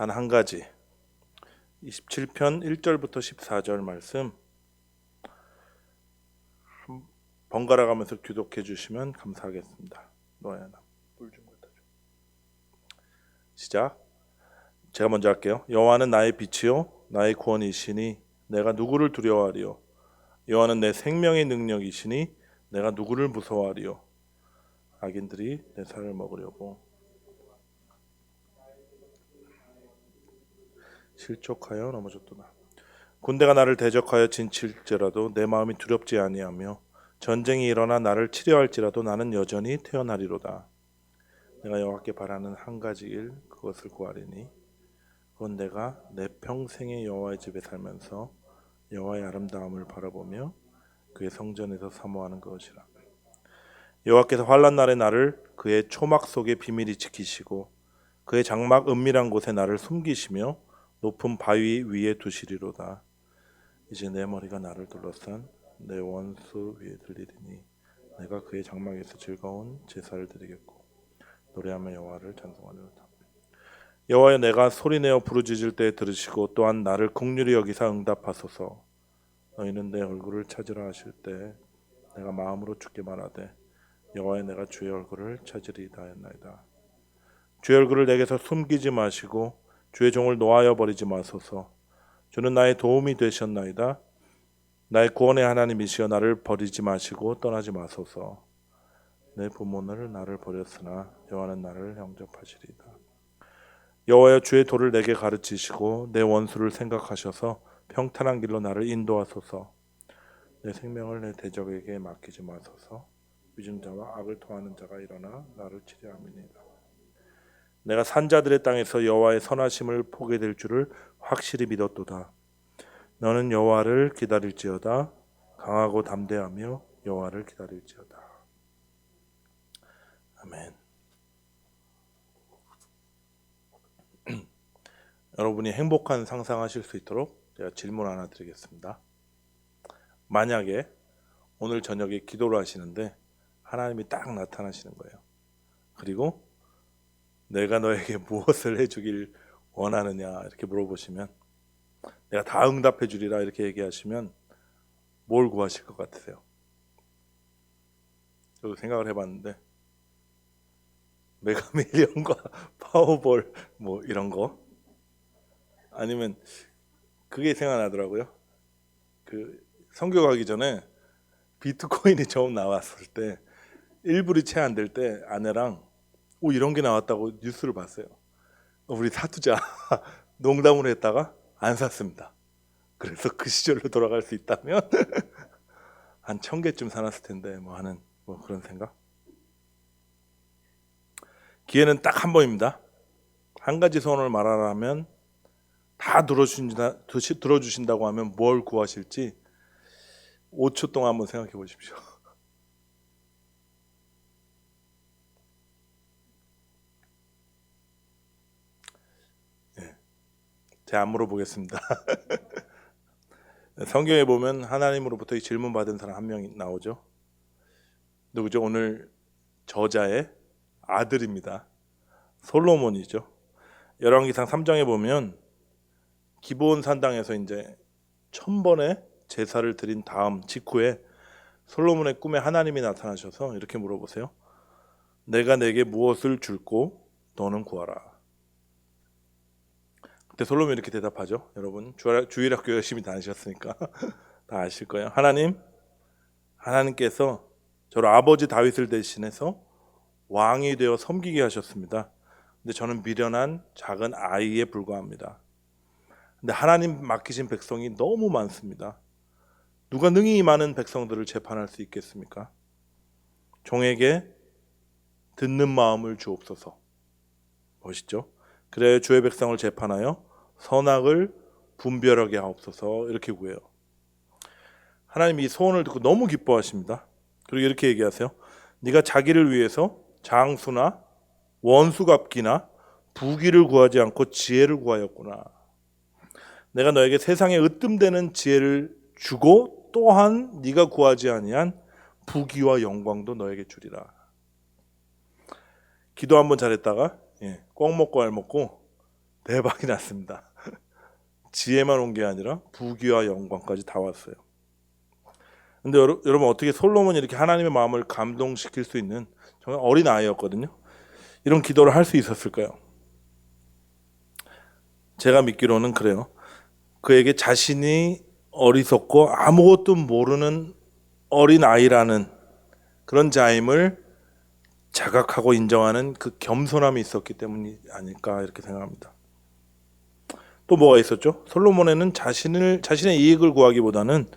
단 한 가지 27편 1절부터 14절 말씀 번갈아 가면서 교독해 주시면 감사하겠습니다. 노아야 나물좀 갖다 줘. 시작. 제가 먼저 할게요. 여호와는 나의 빛이요 나의 구원이시니 내가 누구를 두려워하리요. 여호와는 내 생명의 능력이시니 내가 누구를 무서워하리요. 악인들이 내 살을 먹으려고 실족하여 넘어졌도다. 군대가 나를 대적하여 진칠지라도 내 마음이 두렵지 아니하며 전쟁이 일어나 나를 치려할지라도 나는 여전히 태어나리로다. 내가 여호와께 바라는 한 가지 일 그것을 구하리니 그건 내가 내 평생의 여호와의 집에 살면서 여호와의 아름다움을 바라보며 그의 성전에서 사모하는 것이라. 여호와께서 환난 날에 나를 그의 초막 속에 비밀히 지키시고 그의 장막 은밀한 곳에 나를 숨기시며 높은 바위 위에 두시리로다. 이제 내 머리가 나를 둘러싼 내 원수 위에 들리리니 내가 그의 장막에서 즐거운 제사를 드리겠고 노래하며 여호와를 찬송하리로다. 여호와여 내가 소리내어 부르짖을 때 들으시고 또한 나를 긍휼히 여기사 응답하소서. 너희는 내 얼굴을 찾으라 하실 때 내가 마음으로 주께 말하되 여호와여 내가 주의 얼굴을 찾으리이다 하였나이다. 주의 얼굴을 내게서 숨기지 마시고 주의 종을 놓아여 버리지 마소서. 주는 나의 도움이 되셨나이다. 나의 구원의 하나님이시여 나를 버리지 마시고 떠나지 마소서. 내 부모는 나를 버렸으나 여호와는 나를 영접하시리이다. 여호와여 주의 도를 내게 가르치시고 내 원수를 생각하셔서 평탄한 길로 나를 인도하소서. 내 생명을 내 대적에게 맡기지 마소서. 위증자와 악을 토하는 자가 일어나 나를 치려함이니이다. 내가 산자들의 땅에서 여호와의 선하심을 보게 될 줄을 확실히 믿었도다. 너는 여호와를 기다릴지어다. 강하고 담대하며 여호와를 기다릴지어다. 아멘. 여러분이 행복한 상상하실 수 있도록 제가 질문 하나 드리겠습니다. 만약에 오늘 저녁에 기도를 하시는데 하나님이 딱 나타나시는 거예요. 그리고 내가 너에게 무엇을 해주길 원하느냐 이렇게 물어보시면 내가 다 응답해 주리라 이렇게 얘기하시면 뭘 구하실 것 같으세요? 저도 생각을 해봤는데 메가밀리언과 파워볼 뭐 이런 거 아니면 그게 생각나더라고요. 그 선교 가기 전에 비트코인이 처음 나왔을 때 1불이 채 안 될 때 아내랑 이런 게 나왔다고 뉴스를 봤어요. 우리 사투자 농담으로 했다가 안 샀습니다. 그래서 그 시절로 돌아갈 수 있다면 한 1000개쯤 사놨을 텐데 하는 그런 생각. 기회는 딱 한 번입니다. 한 가지 소원을 말하라면 다 들어주신다고 하면 뭘 구하실지 5초 동안 한번 생각해 보십시오. 제가 안 물어보겠습니다. 성경에 보면 하나님으로부터 질문 받은 사람 한 명이 나오죠. 누구죠? 오늘 저자의 아들입니다. 솔로몬이죠. 열왕기상 3장에 보면 기브온 산당에서 이제 1000번의 제사를 드린 다음 직후에 솔로몬의 꿈에 하나님이 나타나셔서 이렇게 물어보세요. 내가 내게 무엇을 줄고 너는 구하라. 그때 솔로몬이 이렇게 대답하죠. 여러분 주일학교 열심히 다니셨으니까 다 아실 거예요. 하나님께서 저를 아버지 다윗을 대신해서 왕이 되어 섬기게 하셨습니다. 근데 저는 미련한 작은 아이에 불과합니다. 근데 하나님 맡기신 백성이 너무 많습니다. 누가 능히 이 많은 백성들을 재판할 수 있겠습니까? 종에게 듣는 마음을 주옵소서. 멋있죠? 그래야 주의 백성을 재판하여 선악을 분별하게 하옵소서 이렇게 구해요. 하나님이 이 소원을 듣고 너무 기뻐하십니다. 그리고 이렇게 얘기하세요. 네가 자기를 위해서 장수나 원수 갚기나 부귀를 구하지 않고 지혜를 구하였구나. 내가 너에게 세상에 으뜸되는 지혜를 주고 또한 네가 구하지 아니한 부귀와 영광도 너에게 주리라. 기도 한번 잘했다가 꼭 먹고 알 먹고 대박이 났습니다. 지혜만 온 게 아니라 부귀와 영광까지 다 왔어요. 근데 여러분 어떻게 솔로몬이 이렇게 하나님의 마음을 감동시킬 수 있는 정말 어린 아이였거든요. 이런 기도를 할 수 있었을까요? 제가 믿기로는 그래요. 그에게 자신이 어리석고 아무것도 모르는 어린 아이라는 그런 자임을 자각하고 인정하는 그 겸손함이 있었기 때문이 아닐까 이렇게 생각합니다. 또 뭐가 있었죠? 솔로몬에는 자신의 이익을 구하기보다는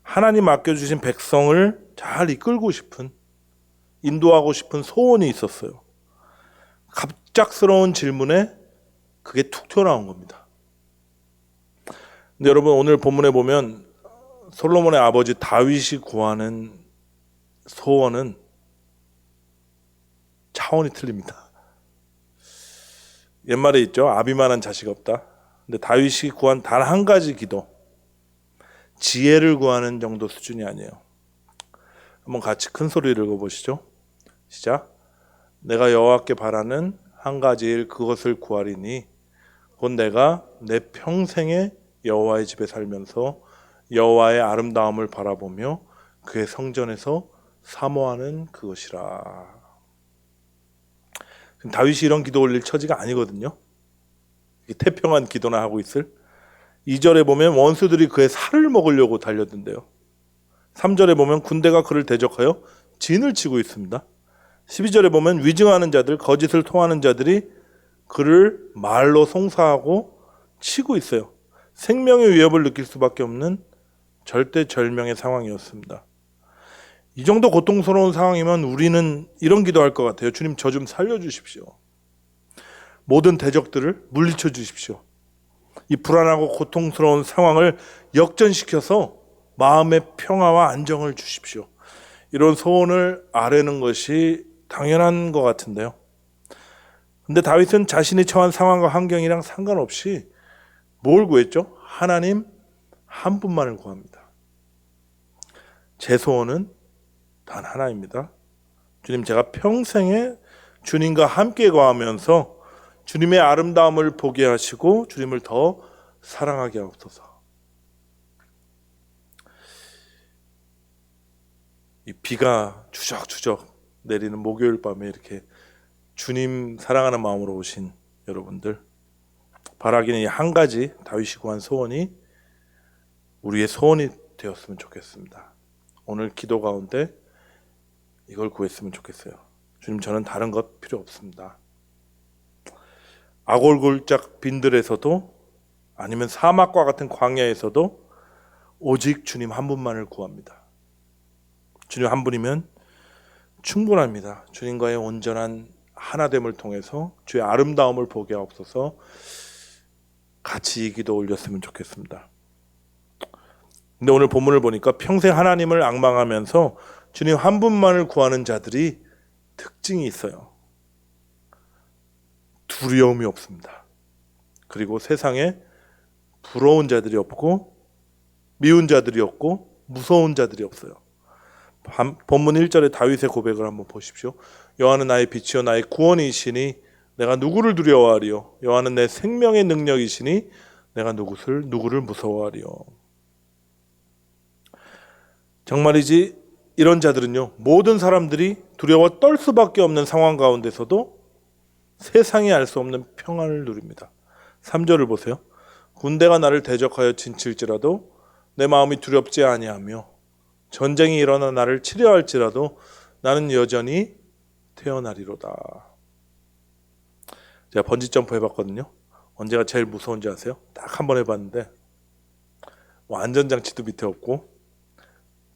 하나님 맡겨주신 백성을 잘 이끌고 싶은, 인도하고 싶은 소원이 있었어요. 갑작스러운 질문에 그게 툭 튀어나온 겁니다. 근데 여러분 오늘 본문에 보면 솔로몬의 아버지 다윗이 구하는 소원은 차원이 틀립니다. 옛말에 있죠. 아비만한 자식 없다. 근데 다윗이 구한 단 한 가지 기도, 지혜를 구하는 정도 수준이 아니에요. 한번 같이 큰 소리를 읽어보시죠. 시작. 내가 여호와께 바라는 한 가지 일 그것을 구하리니 곧 내가 내 평생에 여호와의 집에 살면서 여호와의 아름다움을 바라보며 그의 성전에서 사모하는 그것이라. 다윗이 이런 기도 올릴 처지가 아니거든요. 태평한 기도나 하고 있을. 2절에 보면 원수들이 그의 살을 먹으려고 달렸는데요. 3절에 보면 군대가 그를 대적하여 진을 치고 있습니다. 12절에 보면 위증하는 자들, 거짓을 통하는 자들이 그를 말로 송사하고 치고 있어요. 생명의 위협을 느낄 수밖에 없는 절대절명의 상황이었습니다. 이 정도 고통스러운 상황이면 우리는 이런 기도할 것 같아요. 주님, 저 좀 살려주십시오. 모든 대적들을 물리쳐 주십시오. 이 불안하고 고통스러운 상황을 역전시켜서 마음의 평화와 안정을 주십시오. 이런 소원을 아뢰는 것이 당연한 것 같은데요. 근데 다윗은 자신이 처한 상황과 환경이랑 상관없이 뭘 구했죠? 하나님 한 분만을 구합니다. 제 소원은 단 하나입니다. 주님, 제가 평생에 주님과 함께 거하면서 주님의 아름다움을 보게 하시고 주님을 더 사랑하게 하옵소서. 이 비가 추적추적 내리는 목요일 밤에 이렇게 주님 사랑하는 마음으로 오신 여러분들, 바라기는 이 한 가지 다윗이 구한 소원이 우리의 소원이 되었으면 좋겠습니다. 오늘 기도 가운데 이걸 구했으면 좋겠어요. 주님, 저는 다른 것 필요 없습니다. 아골골짝 빈들에서도 아니면 사막과 같은 광야에서도 오직 주님 한 분만을 구합니다. 주님 한 분이면 충분합니다. 주님과의 온전한 하나됨을 통해서 주의 아름다움을 보게 하옵소서. 같이 이 기도 올렸으면 좋겠습니다. 근데 오늘 본문을 보니까 평생 하나님을 앙망하면서 주님 한 분만을 구하는 자들이 특징이 있어요. 두려움이 없습니다. 그리고 세상에 부러운 자들이 없고 미운 자들이 없고 무서운 자들이 없어요. 본문 1절에 다윗의 고백을 한번 보십시오. 여호와는 나의 빛이요 나의 구원이시니 내가 누구를 두려워하리요. 여호와는 내 생명의 능력이시니 내가 누구를 무서워하리요. 정말이지 이런 자들은요, 모든 사람들이 두려워 떨 수밖에 없는 상황 가운데서도 세상이 알 수 없는 평안을 누립니다. 3절을 보세요. 군대가 나를 대적하여 진칠지라도 내 마음이 두렵지 아니하며 전쟁이 일어나 나를 치려 할지라도 나는 여전히 태어나리로다. 제가 번지점프 해봤거든요. 언제가 제일 무서운지 아세요? 딱 한 번 해봤는데 안전장치도 밑에 없고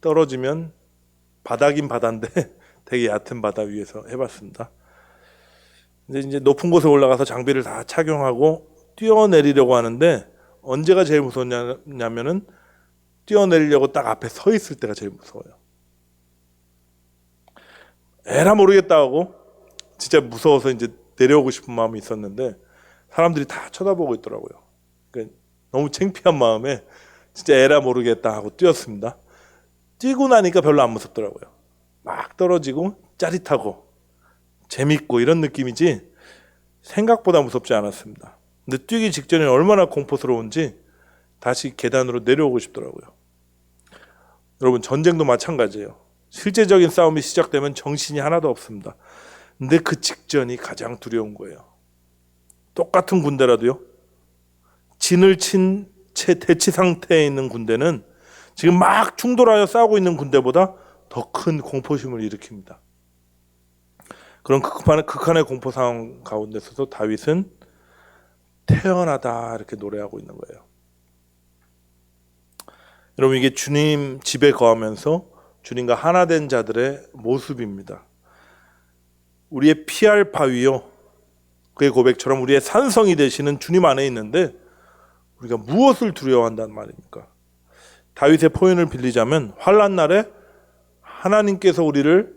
떨어지면 바다긴 바다인데 되게 얕은 바다 위에서 해봤습니다. 근데 이제 높은 곳에 올라가서 장비를 다 착용하고 뛰어내리려고 하는데 언제가 제일 무섭냐면은 뛰어내리려고 딱 앞에 서 있을 때가 제일 무서워요. 에라 모르겠다 하고 진짜 무서워서 이제 내려오고 싶은 마음이 있었는데 사람들이 다 쳐다보고 있더라고요. 그러니까 너무 창피한 마음에 진짜 에라 모르겠다 하고 뛰었습니다. 뛰고 나니까 별로 안 무섭더라고요. 막 떨어지고 짜릿하고 재밌고 이런 느낌이지 생각보다 무섭지 않았습니다. 근데 뛰기 직전에 얼마나 공포스러운지 다시 계단으로 내려오고 싶더라고요. 여러분, 전쟁도 마찬가지예요. 실제적인 싸움이 시작되면 정신이 하나도 없습니다. 근데 그 직전이 가장 두려운 거예요. 똑같은 군대라도요, 진을 친 채 대치 상태에 있는 군대는 지금 막 충돌하여 싸우고 있는 군대보다 더 큰 공포심을 일으킵니다. 그런 극한의 공포 상황 가운데서도 다윗은 태어나다 이렇게 노래하고 있는 거예요. 여러분, 이게 주님 집에 거하면서 주님과 하나 된 자들의 모습입니다. 우리의 피할 바위요, 그의 고백처럼 우리의 산성이 되시는 주님 안에 있는데 우리가 무엇을 두려워한다는 말입니까? 다윗의 표현을 빌리자면 환난 날에 하나님께서 우리를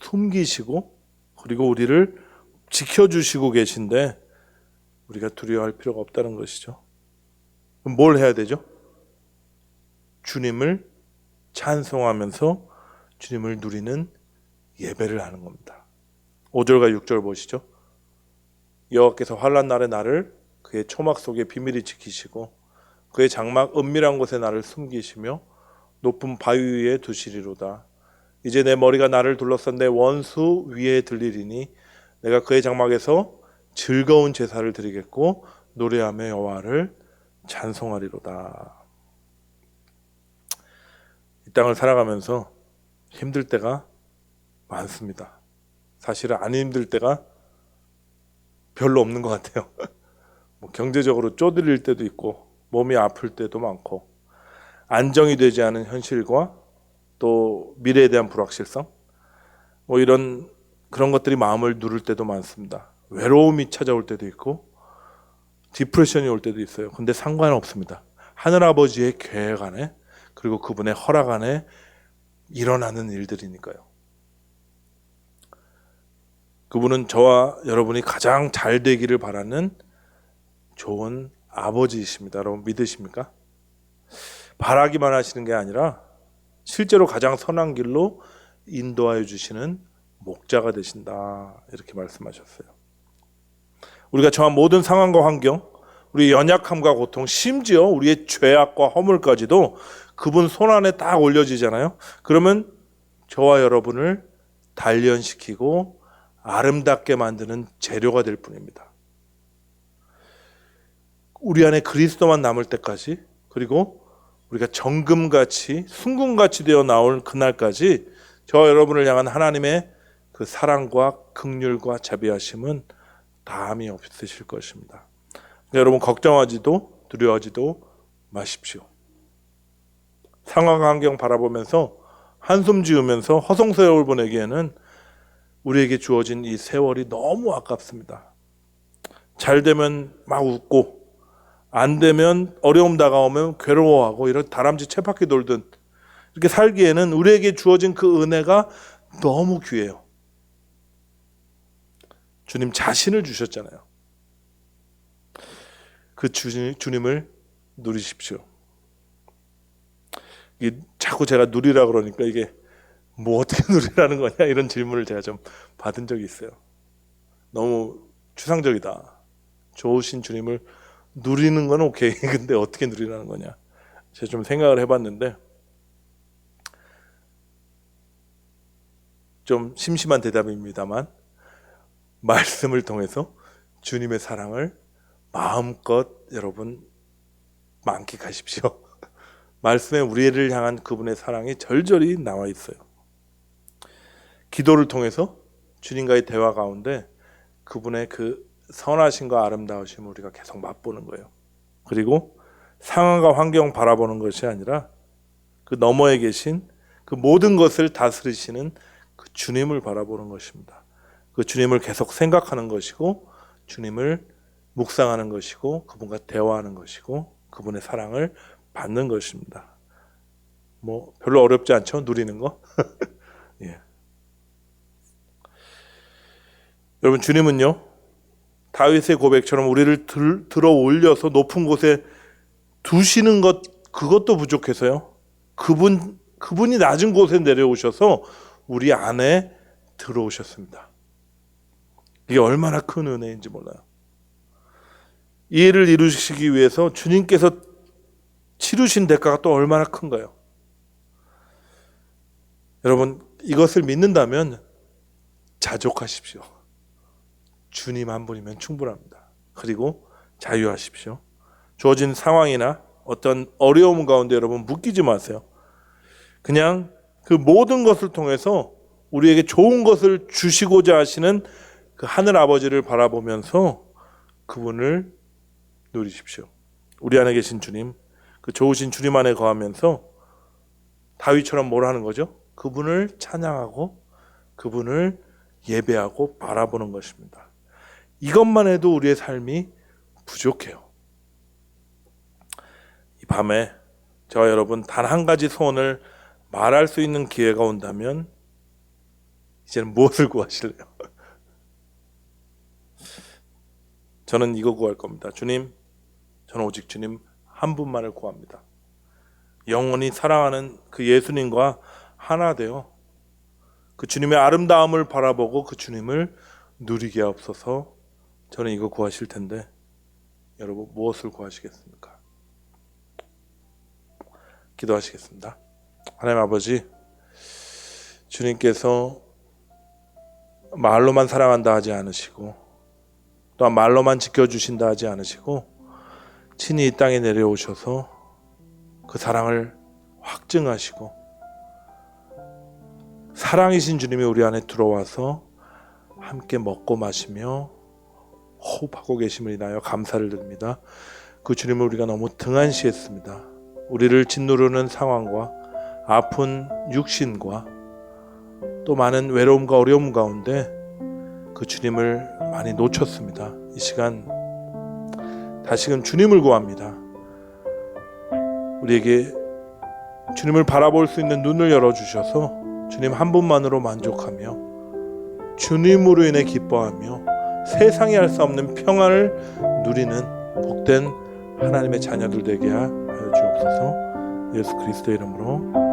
숨기시고 그리고 우리를 지켜주시고 계신데 우리가 두려워할 필요가 없다는 것이죠. 그럼 뭘 해야 되죠? 주님을 찬송하면서 주님을 누리는 예배를 하는 겁니다. 5절과 6절 보시죠. 여호와께서 환난 날에 나를 그의 초막 속에 비밀히 지키시고 그의 장막 은밀한 곳에 나를 숨기시며 높은 바위 위에 두시리로다. 이제 내 머리가 나를 둘러싼 내 원수 위에 들리리니 내가 그의 장막에서 즐거운 제사를 드리겠고 노래하며 여호와를 찬송하리로다. 이 땅을 살아가면서 힘들 때가 많습니다. 사실은 안 힘들 때가 별로 없는 것 같아요. 경제적으로 쪼들릴 때도 있고 몸이 아플 때도 많고 안정이 되지 않은 현실과 또 미래에 대한 불확실성, 이런 그런 것들이 마음을 누를 때도 많습니다. 외로움이 찾아올 때도 있고 디프레션이 올 때도 있어요. 근데 상관없습니다. 하늘아버지의 계획 안에 그리고 그분의 허락 안에 일어나는 일들이니까요. 그분은 저와 여러분이 가장 잘 되기를 바라는 좋은 아버지이십니다. 여러분 믿으십니까? 바라기만 하시는 게 아니라 실제로 가장 선한 길로 인도하여 주시는 목자가 되신다, 이렇게 말씀하셨어요. 우리가 처한 모든 상황과 환경, 우리의 연약함과 고통, 심지어 우리의 죄악과 허물까지도 그분 손 안에 딱 올려지잖아요. 그러면 저와 여러분을 단련시키고 아름답게 만드는 재료가 될 뿐입니다. 우리 안에 그리스도만 남을 때까지, 그리고 우리가 정금같이 순금같이 되어 나올 그날까지 저와 여러분을 향한 하나님의 그 사랑과 긍휼과 자비하심은 다함이 없으실 것입니다. 여러분 걱정하지도 두려워하지도 마십시오. 상황 환경 바라보면서 한숨 지으면서 허송세월 보내기에는 우리에게 주어진 이 세월이 너무 아깝습니다. 잘 되면 막 웃고 안 되면 어려움 다가오면 괴로워하고 이런 다람쥐 쳇바퀴 돌듯 이렇게 살기에는 우리에게 주어진 그 은혜가 너무 귀해요. 주님 자신을 주셨잖아요. 그 주님을 누리십시오. 이게 자꾸 제가 누리라 그러니까 이게 뭐 어떻게 누리라는 거냐 이런 질문을 제가 좀 받은 적이 있어요. 너무 추상적이다. 좋으신 주님을 누리는 건 오케이. 근데 어떻게 누리라는 거냐. 제가 좀 생각을 해봤는데 좀 심심한 대답입니다만 말씀을 통해서 주님의 사랑을 마음껏 여러분 만끽하십시오. 말씀에 우리를 향한 그분의 사랑이 절절히 나와 있어요. 기도를 통해서 주님과의 대화 가운데 그분의 그 선하심과 아름다우심을 우리가 계속 맛보는 거예요. 그리고 상황과 환경 바라보는 것이 아니라 그 너머에 계신 그 모든 것을 다스리시는 그 주님을 바라보는 것입니다. 그 주님을 계속 생각하는 것이고 주님을 묵상하는 것이고 그분과 대화하는 것이고 그분의 사랑을 받는 것입니다. 뭐 별로 어렵지 않죠? 누리는 거. 예. 여러분 주님은요 다윗의 고백처럼 우리를 들어 올려서 높은 곳에 두시는 것 그것도 부족해서요. 그분이 낮은 곳에 내려오셔서 우리 안에 들어오셨습니다. 이게 얼마나 큰 은혜인지 몰라요. 이 일을 이루시기 위해서 주님께서 치르신 대가가 또 얼마나 큰가요? 여러분, 이것을 믿는다면 자족하십시오. 주님 한 분이면 충분합니다. 그리고 자유하십시오. 주어진 상황이나 어떤 어려움 가운데 여러분 묶이지 마세요. 그냥 그 모든 것을 통해서 우리에게 좋은 것을 주시고자 하시는 그 하늘 아버지를 바라보면서 그분을 누리십시오. 우리 안에 계신 주님, 그 좋으신 주님 안에 거하면서 다윗처럼 뭘 하는 거죠? 그분을 찬양하고 그분을 예배하고 바라보는 것입니다. 이것만 해도 우리의 삶이 부족해요. 이 밤에 저와 여러분 단 한 가지 소원을 말할 수 있는 기회가 온다면 이제는 무엇을 구하실래요? 저는 이거 구할 겁니다. 주님, 저는 오직 주님 한 분만을 구합니다. 영원히 사랑하는 그 예수님과 하나 되어 그 주님의 아름다움을 바라보고 그 주님을 누리게 하옵소서. 저는 이거 구하실 텐데 여러분 무엇을 구하시겠습니까? 기도하시겠습니다. 하나님 아버지, 주님께서 말로만 사랑한다 하지 않으시고 또한 말로만 지켜주신다 하지 않으시고 친히 이 땅에 내려오셔서 그 사랑을 확증하시고 사랑이신 주님이 우리 안에 들어와서 함께 먹고 마시며 호흡하고 계심을 인하여 감사를 드립니다. 그 주님을 우리가 너무 등한시했습니다. 우리를 짓누르는 상황과 아픈 육신과 또 많은 외로움과 어려움 가운데 그 주님을 많이 놓쳤습니다. 이 시간 다시금 주님을 구합니다. 우리에게 주님을 바라볼 수 있는 눈을 열어주셔서 주님 한 분만으로 만족하며 주님으로 인해 기뻐하며 세상이 할 수 없는 평안을 누리는 복된 하나님의 자녀들 되게 하여 주옵소서. 예수 그리스도의 이름으로